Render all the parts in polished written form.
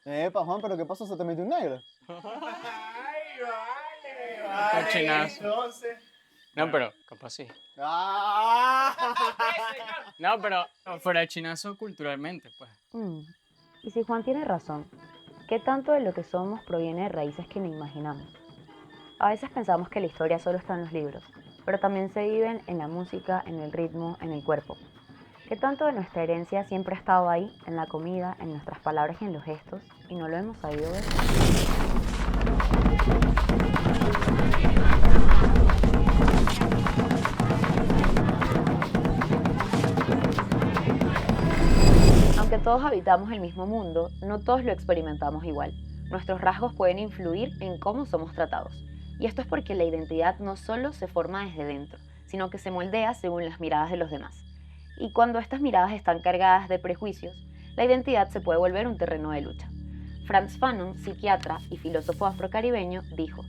Epa, Juan, ¿pero qué pasó? ¿Se te metió un negro? Ay, vale, Cochinazo. entonces. No, pero capaz sí. ¡Ah! No, pero fuera de chinazo culturalmente, pues. Y si Juan tiene razón, ¿qué tanto de lo que somos proviene de raíces que ni imaginamos? A veces pensamos que la historia solo está en los libros, pero también se viven en la música, en el ritmo, en el cuerpo. ¿Qué tanto de nuestra herencia siempre ha estado ahí, en la comida, en nuestras palabras y en los gestos, y no lo hemos sabido ver? Aunque todos habitamos el mismo mundo, no todos lo experimentamos igual. Nuestros rasgos pueden influir en cómo somos tratados. Y esto es porque la identidad no solo se forma desde dentro, sino que se moldea según las miradas de los demás. Y cuando estas miradas están cargadas de prejuicios, la identidad se puede volver un terreno de lucha. Frantz Fanon, psiquiatra y filósofo afrocaribeño, dijo: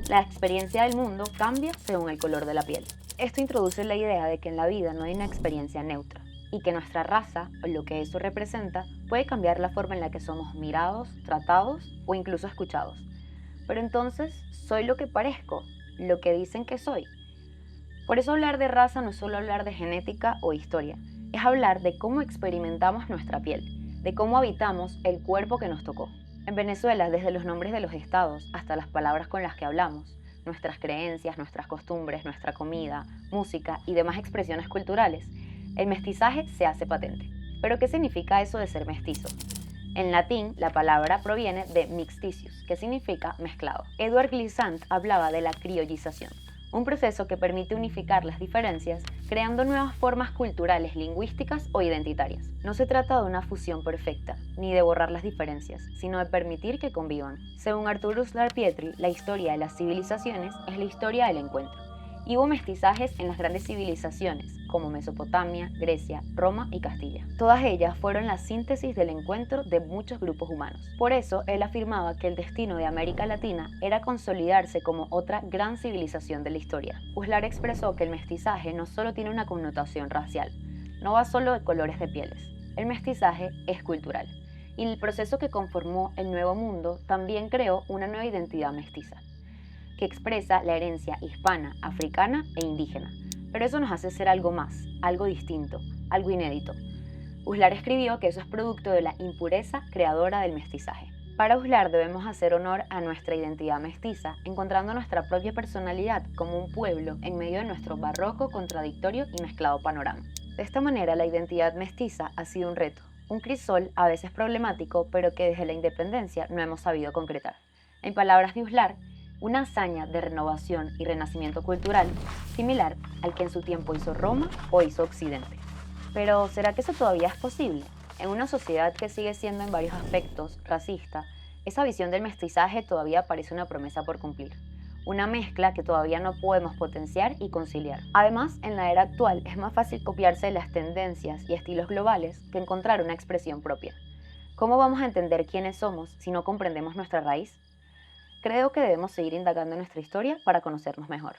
la experiencia del mundo cambia según el color de la piel. Esto introduce la idea de que en la vida no hay una experiencia neutra, y que nuestra raza, o lo que eso representa, puede cambiar la forma en la que somos mirados, tratados o incluso escuchados. Pero entonces, ¿soy lo que parezco? ¿Lo que dicen que soy? Por eso hablar de raza no es solo hablar de genética o historia, es hablar de cómo experimentamos nuestra piel, de cómo habitamos el cuerpo que nos tocó. En Venezuela, desde los nombres de los estados hasta las palabras con las que hablamos, nuestras creencias, nuestras costumbres, nuestra comida, música y demás expresiones culturales, el mestizaje se hace patente. ¿Pero qué significa eso de ser mestizo? En latín, la palabra proviene de mixticius, que significa mezclado. Edward Glissant hablaba de la criollización, un proceso que permite unificar las diferencias, creando nuevas formas culturales, lingüísticas o identitarias. No se trata de una fusión perfecta, ni de borrar las diferencias, sino de permitir que convivan. Según Arthur Uslar Pietri, la historia de las civilizaciones es la historia del encuentro. Y hubo mestizajes en las grandes civilizaciones, como Mesopotamia, Grecia, Roma y Castilla. Todas ellas fueron la síntesis del encuentro de muchos grupos humanos. Por eso, él afirmaba que el destino de América Latina era consolidarse como otra gran civilización de la historia. Uslar expresó que el mestizaje no solo tiene una connotación racial, no va solo de colores de pieles. El mestizaje es cultural. Y el proceso que conformó el Nuevo Mundo también creó una nueva identidad mestiza, que expresa la herencia hispana, africana e indígena. Pero eso nos hace ser algo más, algo distinto, algo inédito. Uslar escribió que eso es producto de la impureza creadora del mestizaje. Para Uslar debemos hacer honor a nuestra identidad mestiza, encontrando nuestra propia personalidad como un pueblo en medio de nuestro barroco, contradictorio y mezclado panorama. De esta manera, la identidad mestiza ha sido un reto, un crisol a veces problemático, pero que desde la independencia no hemos sabido concretar. En palabras de Uslar, una hazaña de renovación y renacimiento cultural similar al que en su tiempo hizo Roma o hizo Occidente. Pero, ¿será que eso todavía es posible? En una sociedad que sigue siendo en varios aspectos racista, esa visión del mestizaje todavía parece una promesa por cumplir. Una mezcla que todavía no podemos potenciar y conciliar. Además, en la era actual es más fácil copiarse de las tendencias y estilos globales que encontrar una expresión propia. ¿Cómo vamos a entender quiénes somos si no comprendemos nuestra raíz? Creo que debemos seguir indagando en nuestra historia para conocernos mejor.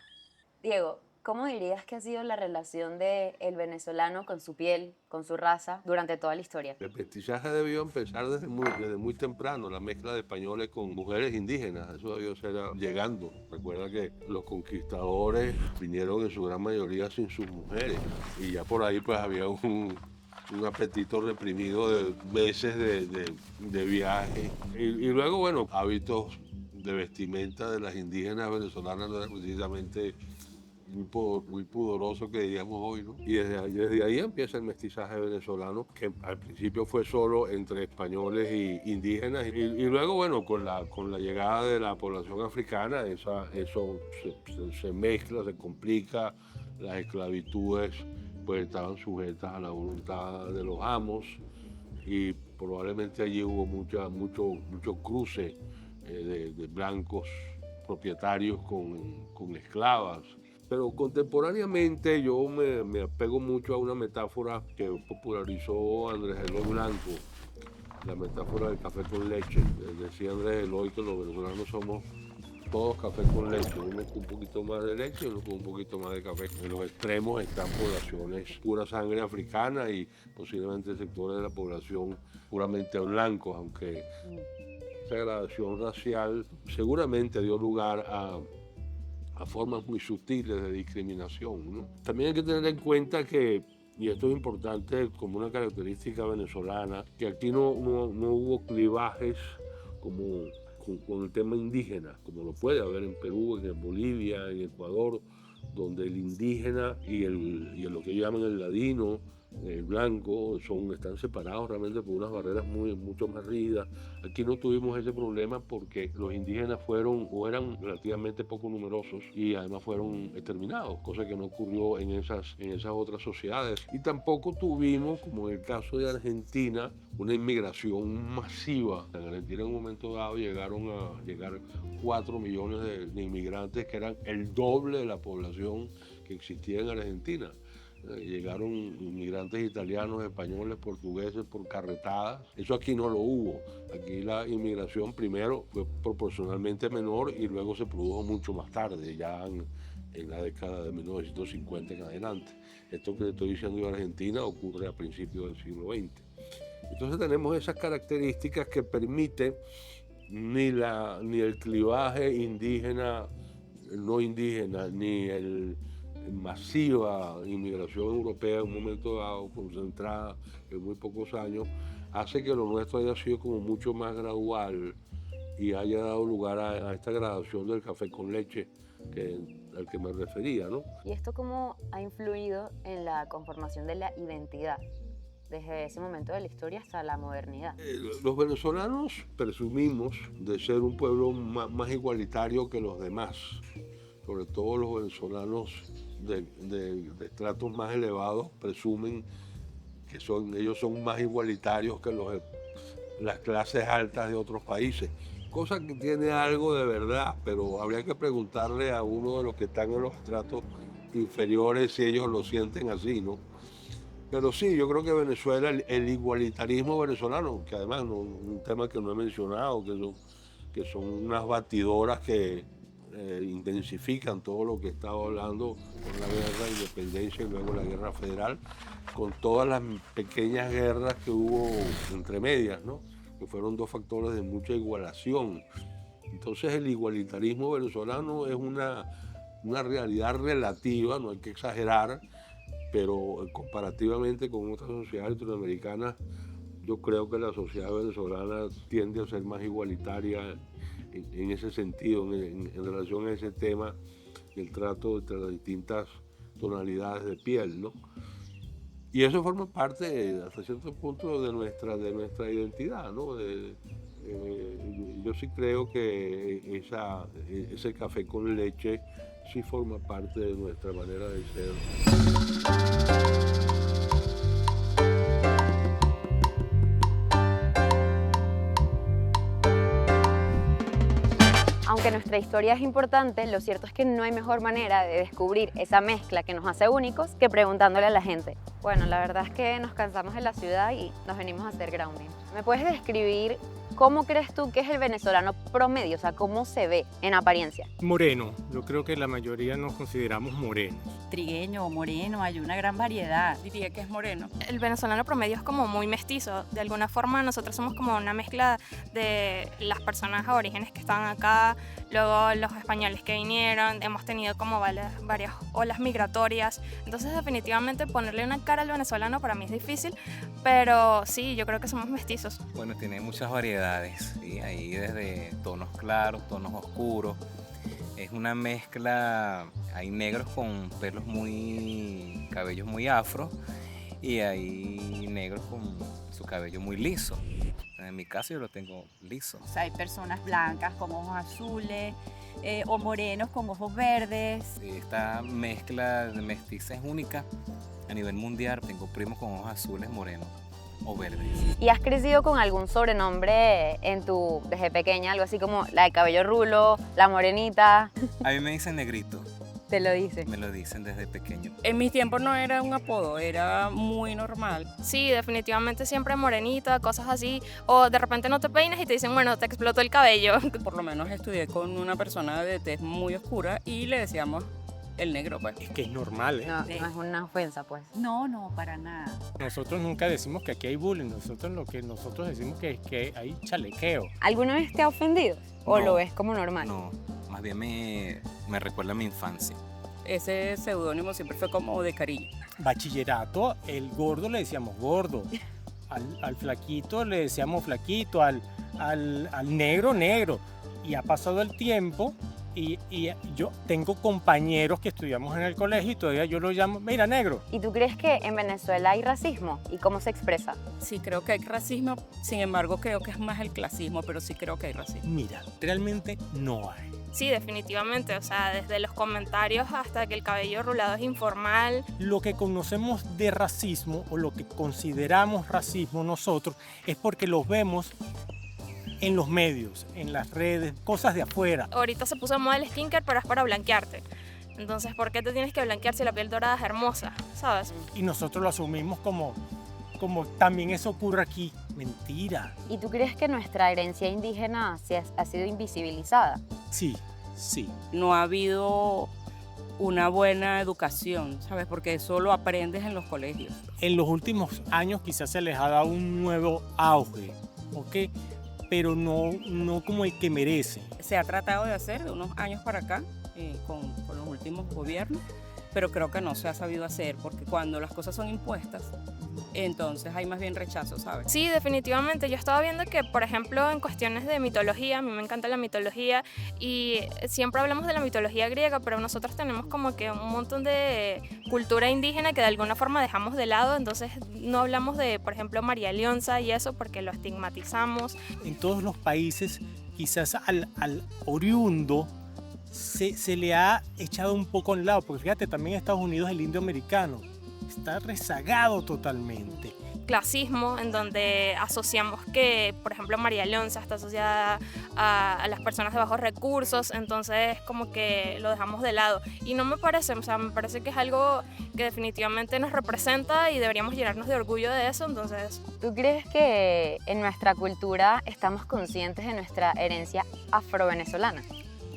Diego, ¿cómo dirías que ha sido la relación del venezolano con su piel, con su raza, durante toda la historia? El mestizaje debió empezar desde muy temprano, la mezcla de españoles con mujeres indígenas, eso debió ser llegando. Recuerda que los conquistadores vinieron en su gran mayoría sin sus mujeres y ya por ahí pues había un apetito reprimido de meses de viaje. Y luego, bueno, hábitos de vestimenta de las indígenas venezolanas no eran precisamente muy pudoroso que diríamos hoy, ¿no? Y desde ahí empieza el mestizaje venezolano, que al principio fue solo entre españoles e indígenas, y luego, bueno, con la llegada de la población africana, eso se mezcla, se complica, las esclavitudes pues estaban sujetas a la voluntad de los amos, y probablemente allí hubo mucho cruce de blancos propietarios con esclavas. Pero contemporáneamente yo me apego mucho a una metáfora que popularizó Andrés Eloy Blanco, la metáfora del café con leche. Decía Andrés Eloy que los venezolanos somos todos café con leche, uno con un poquito más de leche y uno con un poquito más de café. En los extremos están poblaciones pura sangre africana y posiblemente sectores de la población puramente blancos, aunque esa gradación racial seguramente dio lugar a formas muy sutiles de discriminación, ¿no? También hay que tener en cuenta que, y esto es importante como una característica venezolana, que aquí no hubo clivajes como con el tema indígena, como lo puede haber en Perú, en Bolivia, en Ecuador, donde el indígena y lo que llaman el ladino, el blanco, están separados realmente por unas barreras mucho más rígidas. Aquí no tuvimos ese problema porque los indígenas eran relativamente poco numerosos y además fueron exterminados, cosa que no ocurrió en esas otras sociedades. Y tampoco tuvimos, como en el caso de Argentina, una inmigración masiva. En Argentina en un momento dado llegar 4 millones de inmigrantes, que eran el doble de la población que existía en Argentina. Llegaron inmigrantes italianos, españoles, portugueses por carretadas. Eso aquí no lo hubo. Aquí la inmigración primero fue proporcionalmente menor y luego se produjo mucho más tarde, ya en la década de 1950 en adelante. Esto que estoy diciendo de Argentina ocurre a principios del siglo XX. Entonces tenemos esas características que permiten ni el clivaje indígena, no indígena, ni masiva inmigración europea en un momento dado, concentrada en muy pocos años, hace que lo nuestro haya sido como mucho más gradual y haya dado lugar a esta gradación del café con leche al que me refería, ¿no? ¿Y esto cómo ha influido en la conformación de la identidad, desde ese momento de la historia hasta la modernidad? Los venezolanos presumimos de ser un pueblo más igualitario que los demás, sobre todo los venezolanos de estratos más elevados presumen que ellos son más igualitarios que las clases altas de otros países, cosa que tiene algo de verdad, pero habría que preguntarle a uno de los que están en los estratos inferiores si ellos lo sienten así, ¿no? Pero sí, yo creo que Venezuela, el igualitarismo venezolano, que además un tema que no he mencionado, que son unas batidoras que intensifican todo lo que he estado hablando con la guerra de independencia y luego la guerra federal, con todas las pequeñas guerras que hubo entre medias, ¿no? Que fueron dos factores de mucha igualación. Entonces el igualitarismo venezolano es una realidad relativa, no hay que exagerar, pero comparativamente con otras sociedades latinoamericanas, yo creo que la sociedad venezolana tiende a ser más igualitaria en ese sentido, en relación a ese tema del trato entre las distintas tonalidades de piel, ¿no? Y eso forma parte, hasta cierto punto, de nuestra identidad, ¿no? Yo sí creo que ese café con leche sí forma parte de nuestra manera de ser. Aunque nuestra historia es importante, lo cierto es que no hay mejor manera de descubrir esa mezcla que nos hace únicos que preguntándole a la gente. Bueno, la verdad es que nos cansamos de la ciudad y nos venimos a hacer grounding. ¿Me puedes describir cómo crees tú que es el venezolano promedio? O sea, ¿cómo se ve en apariencia? Moreno, yo creo que la mayoría nos consideramos morenos. Trigueño o moreno, hay una gran variedad. Diría que es moreno. El venezolano promedio es como muy mestizo. De alguna forma nosotros somos como una mezcla de las personas aborígenes que estaban acá, luego los españoles que vinieron, hemos tenido como varias olas migratorias. Entonces definitivamente ponerle una cara al venezolano para mí es difícil, pero sí, yo creo que somos mestizos. Bueno, tiene muchas variedades, ¿sí? Ahí desde tonos claros, tonos oscuros. Es una mezcla, hay negros con cabellos muy afro y hay negros con su cabello muy liso. En mi caso yo lo tengo liso. O sea, hay personas blancas con ojos azules o morenos con ojos verdes. Esta mezcla de mestiza es única a nivel mundial. Tengo primos con ojos azules, morenos o verdes. ¿Y has crecido con algún sobrenombre desde pequeña? Algo así como la de cabello rulo, la morenita. A mí me dicen negrito. Te lo dice. Me lo dicen desde pequeño. En mis tiempos no era un apodo, era muy normal. Sí, definitivamente siempre morenita, cosas así. O de repente no te peinas y te dicen, bueno, te explotó el cabello. Por lo menos estudié con una persona de tez muy oscura y le decíamos el negro, pues. Es que es normal, ¿eh? No, no es una ofensa, pues. No, no, para nada. Nosotros nunca decimos que aquí hay bullying, nosotros decimos que hay chalequeo. ¿Alguna vez te ha ofendido? ¿O No. lo ves como normal? No, más bien me recuerda a mi infancia. Ese seudónimo siempre fue como de cariño. Bachillerato, el gordo le decíamos gordo, al flaquito le decíamos flaquito, al negro, negro. Y ha pasado el tiempo y yo tengo compañeros que estudiamos en el colegio y todavía yo lo llamo, mira, negro. ¿Y tú crees que en Venezuela hay racismo? ¿Y cómo se expresa? Sí, creo que hay racismo, sin embargo creo que es más el clasismo, pero sí creo que hay racismo. Mira, realmente no hay. Sí, definitivamente, o sea, desde los comentarios hasta que el cabello rulado es informal. Lo que conocemos de racismo o lo que consideramos racismo nosotros es porque los vemos en los medios, en las redes, cosas de afuera. Ahorita se puso de moda el skincare, pero es para blanquearte. Entonces, ¿por qué te tienes que blanquear si la piel dorada es hermosa? ¿Sabes? Y nosotros lo asumimos como también eso ocurre aquí. Mentira. ¿Y tú crees que nuestra herencia indígena ha sido invisibilizada? Sí, sí. No ha habido una buena educación, ¿sabes? Porque eso lo aprendes en los colegios. En los últimos años quizás se les ha dado un nuevo auge, ¿ok? Pero no como el que merece. Se ha tratado de hacer de unos años para acá con los últimos gobiernos, pero creo que no se ha sabido hacer porque cuando las cosas son impuestas, entonces hay más bien rechazo, ¿sabes? Sí, definitivamente. Yo estaba viendo que, por ejemplo, en cuestiones de mitología, a mí me encanta la mitología y siempre hablamos de la mitología griega, pero nosotros tenemos como que un montón de cultura indígena que de alguna forma dejamos de lado, entonces no hablamos de, por ejemplo, María Leonza y eso porque lo estigmatizamos. En todos los países quizás al oriundo se le ha echado un poco al lado, porque fíjate, también en Estados Unidos el indio americano está rezagado totalmente. Clasismo, en donde asociamos que, por ejemplo, María Leonza está asociada a las personas de bajos recursos, entonces como que lo dejamos de lado. Y no me parece, o sea, me parece que es algo que definitivamente nos representa y deberíamos llenarnos de orgullo de eso, entonces... ¿Tú crees que en nuestra cultura estamos conscientes de nuestra herencia afrovenezolana?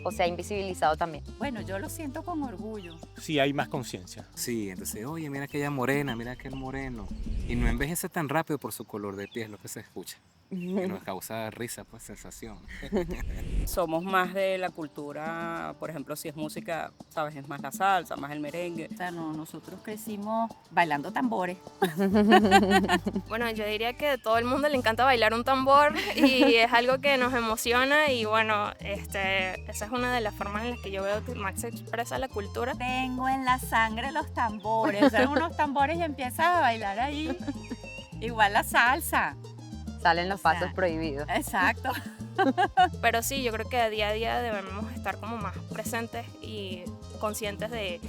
¿O se ha invisibilizado también? Bueno, yo lo siento con orgullo. Sí, hay más conciencia. Sí, entonces, oye, mira aquella morena, mira aquel moreno. Y no envejece tan rápido por su color de piel, lo que se escucha. Que nos causa risa, pues, sensación. Somos más de la cultura, por ejemplo, si es música, ¿sabes? Es más la salsa, más el merengue. O sea, no, nosotros crecimos bailando tambores. Bueno, yo diría que a todo el mundo le encanta bailar un tambor y es algo que nos emociona y bueno, esa es una de las formas en las que yo veo que Max expresa la cultura. Tengo en la sangre los tambores. O sea, unos tambores y empiezas a bailar ahí. Igual la salsa. Salen los O sea, pasos prohibidos. Exacto. Pero sí, yo creo que día a día debemos estar como más presentes y conscientes de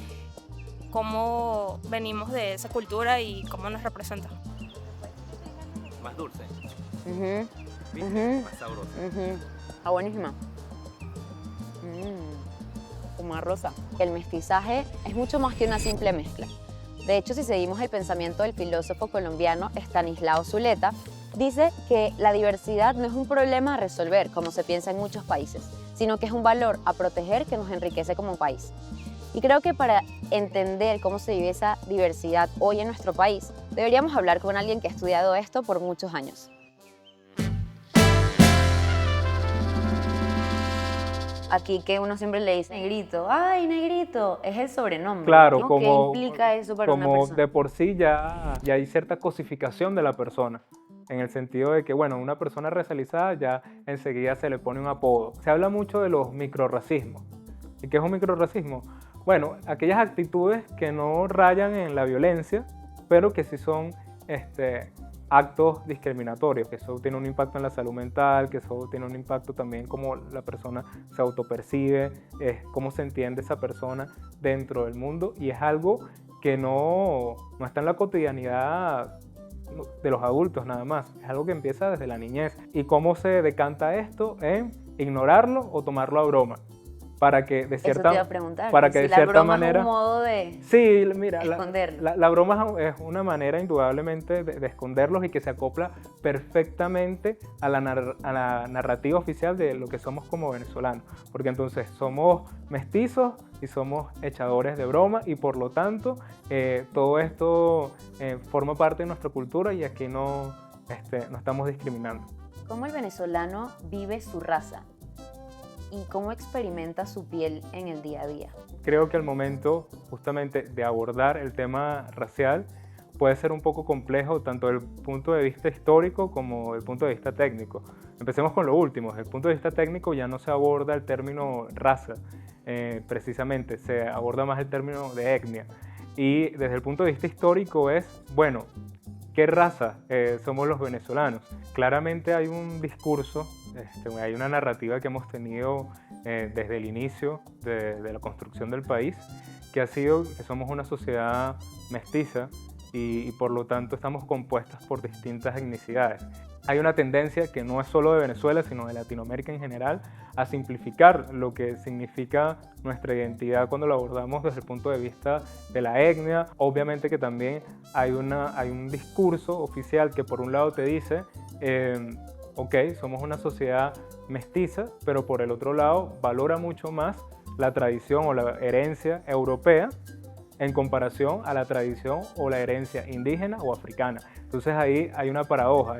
cómo venimos de esa cultura y cómo nos representa. Más dulce, Ujú, ¿viste? Ujú. Más sabrosa. ujú. Está buenísima. Como rosa. El mestizaje es mucho más que una simple mezcla. De hecho, si seguimos el pensamiento del filósofo colombiano Estanislao Zuleta, dice que la diversidad no es un problema a resolver, como se piensa en muchos países, sino que es un valor a proteger que nos enriquece como país. Y creo que para entender cómo se vive esa diversidad hoy en nuestro país, deberíamos hablar con alguien que ha estudiado esto por muchos años. Aquí que uno siempre le dice negrito, ¡ay, negrito! Es el sobrenombre. Claro, ¿no? como, ¿Qué implica eso para una como persona? de por sí ya hay cierta cosificación de la persona, en el sentido de que, bueno, una persona racializada ya enseguida se le pone un apodo. Se habla mucho de los microrracismos. ¿Y qué es un microrracismo? Bueno, aquellas actitudes que no rayan en la violencia, pero que sí son actos discriminatorios, que eso tiene un impacto en la salud mental, que eso tiene un impacto también como la persona se autopercibe, cómo se entiende esa persona dentro del mundo, y es algo que no está en la cotidianidad de los adultos nada más, es algo que empieza desde la niñez. ¿Y cómo se decanta esto? En ignorarlo o tomarlo a broma. para que de Eso te iba cierta, a preguntar. para que que si de la cierta broma es manera... un modo de Sí, mira, esconderlo. la broma es una manera indudablemente de esconderlos y que se acopla perfectamente a la narrativa oficial de lo que somos como venezolanos. Porque entonces somos mestizos y somos echadores de broma y por lo tanto todo esto forma parte de nuestra cultura y aquí no estamos discriminando. ¿Cómo el venezolano vive su raza? ¿Y cómo experimenta su piel en el día a día? Creo que al momento justamente de abordar el tema racial puede ser un poco complejo tanto desde el punto de vista histórico como desde el punto de vista técnico. Empecemos con lo último. Desde el punto de vista técnico ya no se aborda el término raza, precisamente, se aborda más el término de etnia. Y desde el punto de vista histórico es, bueno, ¿qué raza somos los venezolanos? Claramente hay un discurso, hay una narrativa que hemos tenido desde el inicio de la construcción del país, que ha sido que somos una sociedad mestiza y por lo tanto estamos compuestas por distintas etnicidades. Hay una tendencia que no es solo de Venezuela, sino de Latinoamérica en general, a simplificar lo que significa nuestra identidad cuando lo abordamos desde el punto de vista de la etnia. Obviamente que también hay un discurso oficial que por un lado te dice, ok, somos una sociedad mestiza, pero por el otro lado valora mucho más la tradición o la herencia europea en comparación a la tradición o la herencia indígena o africana. Entonces ahí hay una paradoja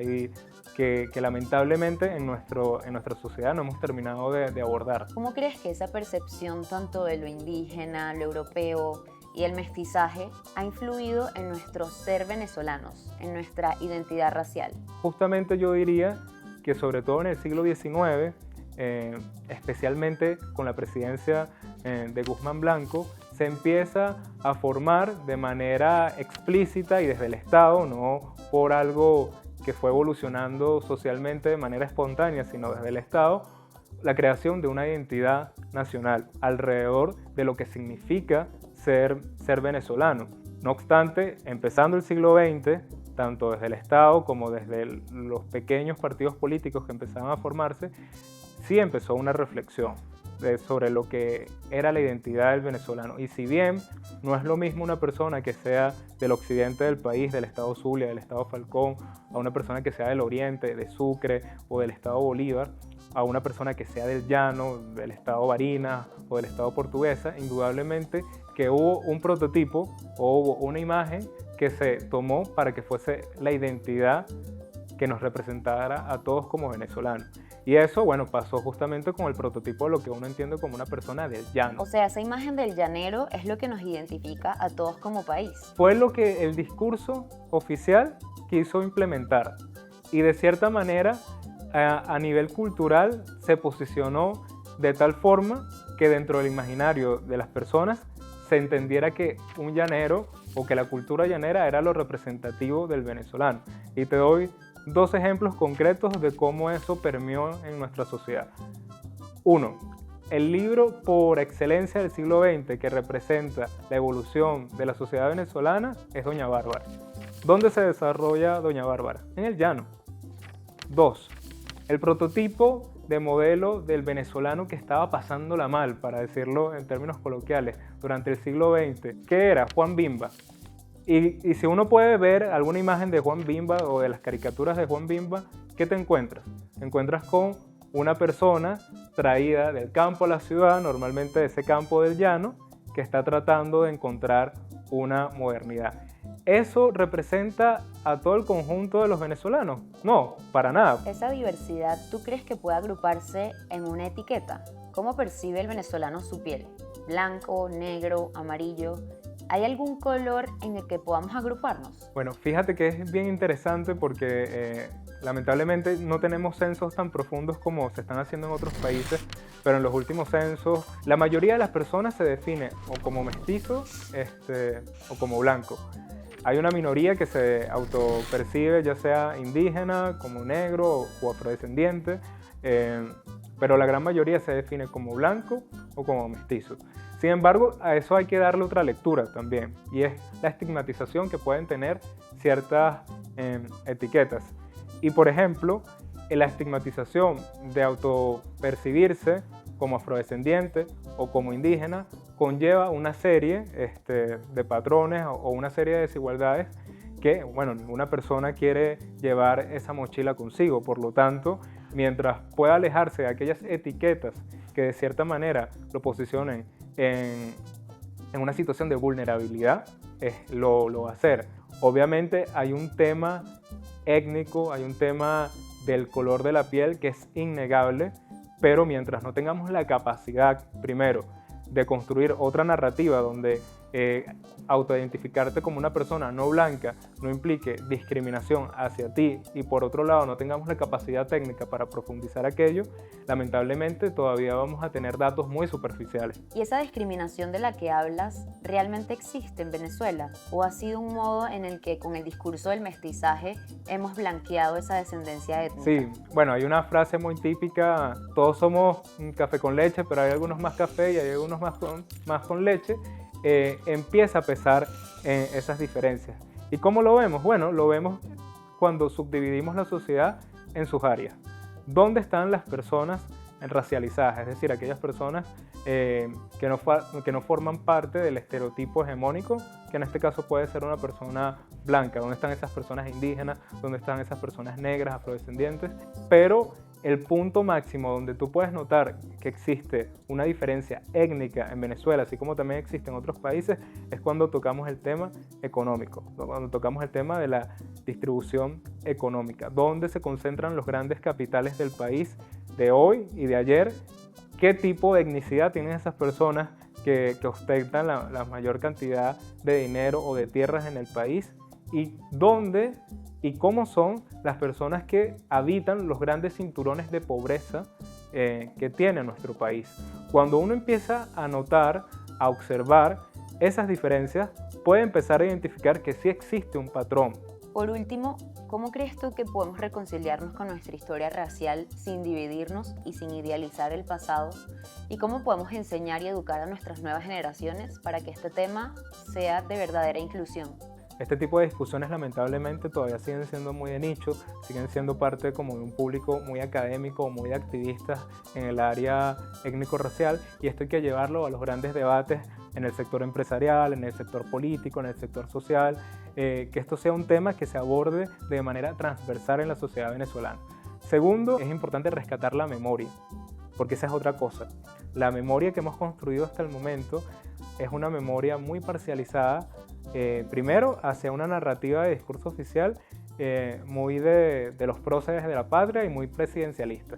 que lamentablemente en nuestra sociedad no hemos terminado de abordar. ¿Cómo crees que esa percepción tanto de lo indígena, lo europeo y el mestizaje ha influido en nuestro ser venezolanos, en nuestra identidad racial? Justamente yo diría que sobre todo en el siglo XIX, especialmente con la presidencia de Guzmán Blanco, se empieza a formar de manera explícita y desde el Estado, no por algo que fue evolucionando socialmente de manera espontánea, sino desde el Estado, la creación de una identidad nacional alrededor de lo que significa ser venezolano. No obstante, empezando el siglo XX, tanto desde el Estado como desde los pequeños partidos políticos que empezaban a formarse, sí empezó una reflexión sobre lo que era la identidad del venezolano. Y si bien no es lo mismo una persona que sea del occidente del país, del estado Zulia, del estado Falcón, a una persona que sea del oriente, de Sucre o del estado Bolívar, a una persona que sea del llano, del estado Barinas o del estado Portuguesa, indudablemente que hubo un prototipo o hubo una imagen que se tomó para que fuese la identidad que nos representara a todos como venezolanos. Y eso, bueno, pasó justamente con el prototipo de lo que uno entiende como una persona del llano. O sea, esa imagen del llanero es lo que nos identifica a todos como país. Fue lo que el discurso oficial quiso implementar. Y de cierta manera, a nivel cultural, se posicionó de tal forma que dentro del imaginario de las personas se entendiera que un llanero o que la cultura llanera era lo representativo del venezolano. Y te doy dos ejemplos concretos de cómo eso permeó en nuestra sociedad. Uno, el libro por excelencia del siglo XX que representa la evolución de la sociedad venezolana es Doña Bárbara. ¿Dónde se desarrolla Doña Bárbara? En el llano. Dos, el prototipo de modelo del venezolano que estaba pasándola mal, para decirlo en términos coloquiales, durante el siglo XX, que era Juan Bimba. Y si uno puede ver alguna imagen de Juan Bimba o de las caricaturas de Juan Bimba, ¿qué te encuentras? Te encuentras con una persona traída del campo a la ciudad, normalmente de ese campo del llano, que está tratando de encontrar una modernidad. ¿Eso representa a todo el conjunto de los venezolanos? No, para nada. ¿Esa diversidad tú crees que puede agruparse en una etiqueta? ¿Cómo percibe el venezolano su piel? ¿Blanco, negro, amarillo? ¿Hay algún color en el que podamos agruparnos? Bueno, fíjate que es bien interesante porque lamentablemente no tenemos censos tan profundos como se están haciendo en otros países, pero en los últimos censos la mayoría de las personas se define o como mestizo o como blanco. Hay una minoría que se autopercibe ya sea indígena, como negro o afrodescendiente, pero la gran mayoría se define como blanco o como mestizo. Sin embargo, a eso hay que darle otra lectura también, y es la estigmatización que pueden tener ciertas etiquetas. Y por ejemplo, la estigmatización de autopercibirse como afrodescendiente o como indígena, conlleva una serie de patrones o una serie de desigualdades que, bueno, ninguna persona quiere llevar esa mochila consigo. Por lo tanto, mientras pueda alejarse de aquellas etiquetas que de cierta manera lo posicionen en una situación de vulnerabilidad, lo va a hacer. Obviamente hay un tema étnico, hay un tema del color de la piel que es innegable, pero mientras no tengamos la capacidad, primero, de construir otra narrativa donde autoidentificarte como una persona no blanca no implique discriminación hacia ti y por otro lado no tengamos la capacidad técnica para profundizar aquello, lamentablemente todavía vamos a tener datos muy superficiales. ¿Y esa discriminación de la que hablas realmente existe en Venezuela? ¿O ha sido un modo en el que con el discurso del mestizaje hemos blanqueado esa descendencia étnica? Sí, bueno, hay una frase muy típica, todos somos un café con leche, pero hay algunos más café y hay algunos más con leche. Empieza a pesar esas diferencias. ¿Y cómo lo vemos? Bueno, lo vemos cuando subdividimos la sociedad en sus áreas. ¿Dónde están las personas racializadas? Es decir, aquellas personas que no forman parte del estereotipo hegemónico, que en este caso puede ser una persona blanca. ¿Dónde están esas personas indígenas? ¿Dónde están esas personas negras, afrodescendientes? Pero el punto máximo donde tú puedes notar que existe una diferencia étnica en Venezuela, así como también existe en otros países, es cuando tocamos el tema económico, cuando tocamos el tema de la distribución económica, donde se concentran los grandes capitales del país de hoy y de ayer, qué tipo de etnicidad tienen esas personas que ostentan la mayor cantidad de dinero o de tierras en el país y dónde y cómo son las personas que habitan los grandes cinturones de pobreza que tiene nuestro país. Cuando uno empieza a notar, a observar esas diferencias, puede empezar a identificar que sí existe un patrón. Por último, ¿cómo crees tú que podemos reconciliarnos con nuestra historia racial sin dividirnos y sin idealizar el pasado? ¿Y cómo podemos enseñar y educar a nuestras nuevas generaciones para que este tema sea de verdadera inclusión? Este tipo de discusiones lamentablemente todavía siguen siendo muy de nicho, siguen siendo parte como de un público muy académico, muy de activistas en el área étnico-racial y esto hay que llevarlo a los grandes debates en el sector empresarial, en el sector político, en el sector social, que esto sea un tema que se aborde de manera transversal en la sociedad venezolana. Segundo, es importante rescatar la memoria, porque esa es otra cosa. La memoria que hemos construido hasta el momento es una memoria muy parcializada, primero hacia una narrativa de discurso oficial muy de los próceres de la patria y muy presidencialista.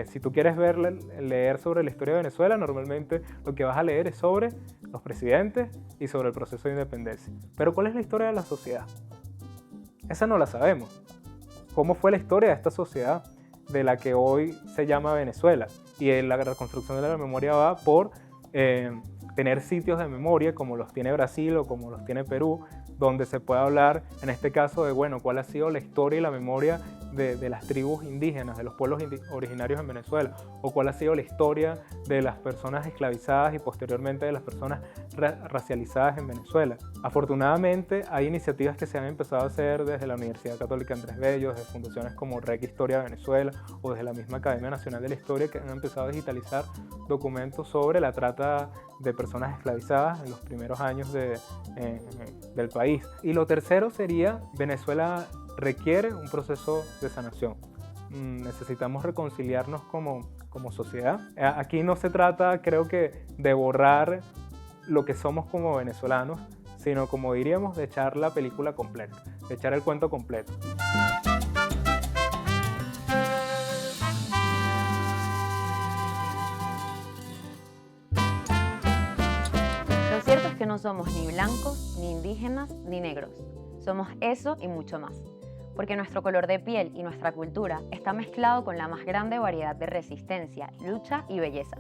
Si tú quieres leer sobre la historia de Venezuela, normalmente lo que vas a leer es sobre los presidentes y sobre el proceso de independencia. Pero ¿cuál es la historia de la sociedad? Esa no la sabemos. ¿Cómo fue la historia de esta sociedad de la que hoy se llama Venezuela? Y la reconstrucción de la memoria va por tener sitios de memoria como los tiene Brasil o como los tiene Perú, donde se puede hablar, en este caso, de bueno, cuál ha sido la historia y la memoria de las tribus indígenas, de los pueblos originarios en Venezuela, o cuál ha sido la historia de las personas esclavizadas y posteriormente de las personas racializadas en Venezuela. Afortunadamente hay iniciativas que se han empezado a hacer desde la Universidad Católica Andrés Bello, desde fundaciones como REC Historia de Venezuela o desde la misma Academia Nacional de la Historia, que han empezado a digitalizar documentos sobre la trata de personas esclavizadas en los primeros años del país. Y lo tercero sería, Venezuela requiere un proceso de sanación. Necesitamos reconciliarnos como sociedad. Aquí no se trata, creo que, de borrar lo que somos como venezolanos, sino, como diríamos, de echar la película completa, de echar el cuento completo. Lo cierto es que no somos ni blancos, ni indígenas, ni negros. Somos eso y mucho más. Porque nuestro color de piel y nuestra cultura está mezclado con la más grande variedad de resistencia, lucha y belleza.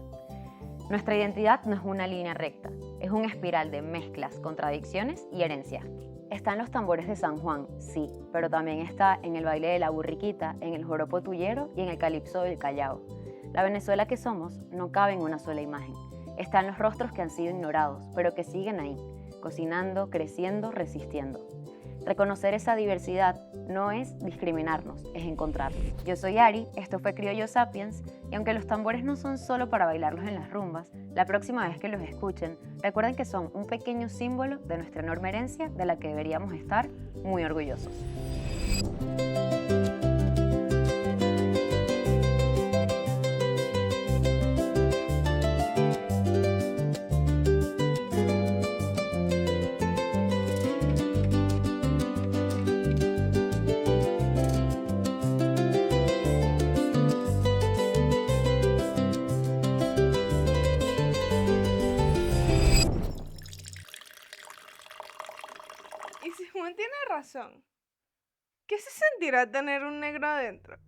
Nuestra identidad no es una línea recta, es un espiral de mezclas, contradicciones y herencia. Está en los tambores de San Juan, sí, pero también está en el baile de la burriquita, en el joropo tuyero y en el calipso del Callao. La Venezuela que somos no cabe en una sola imagen. Está en los rostros que han sido ignorados, pero que siguen ahí, cocinando, creciendo, resistiendo. Reconocer esa diversidad no es discriminarnos, es encontrarnos. Yo soy Ari, esto fue Criollo Sapiens, y aunque los tambores no son solo para bailarlos en las rumbas, la próxima vez que los escuchen, recuerden que son un pequeño símbolo de nuestra enorme herencia de la que deberíamos estar muy orgullosos. Y Simón tiene razón. ¿Qué se sentirá tener un negro adentro?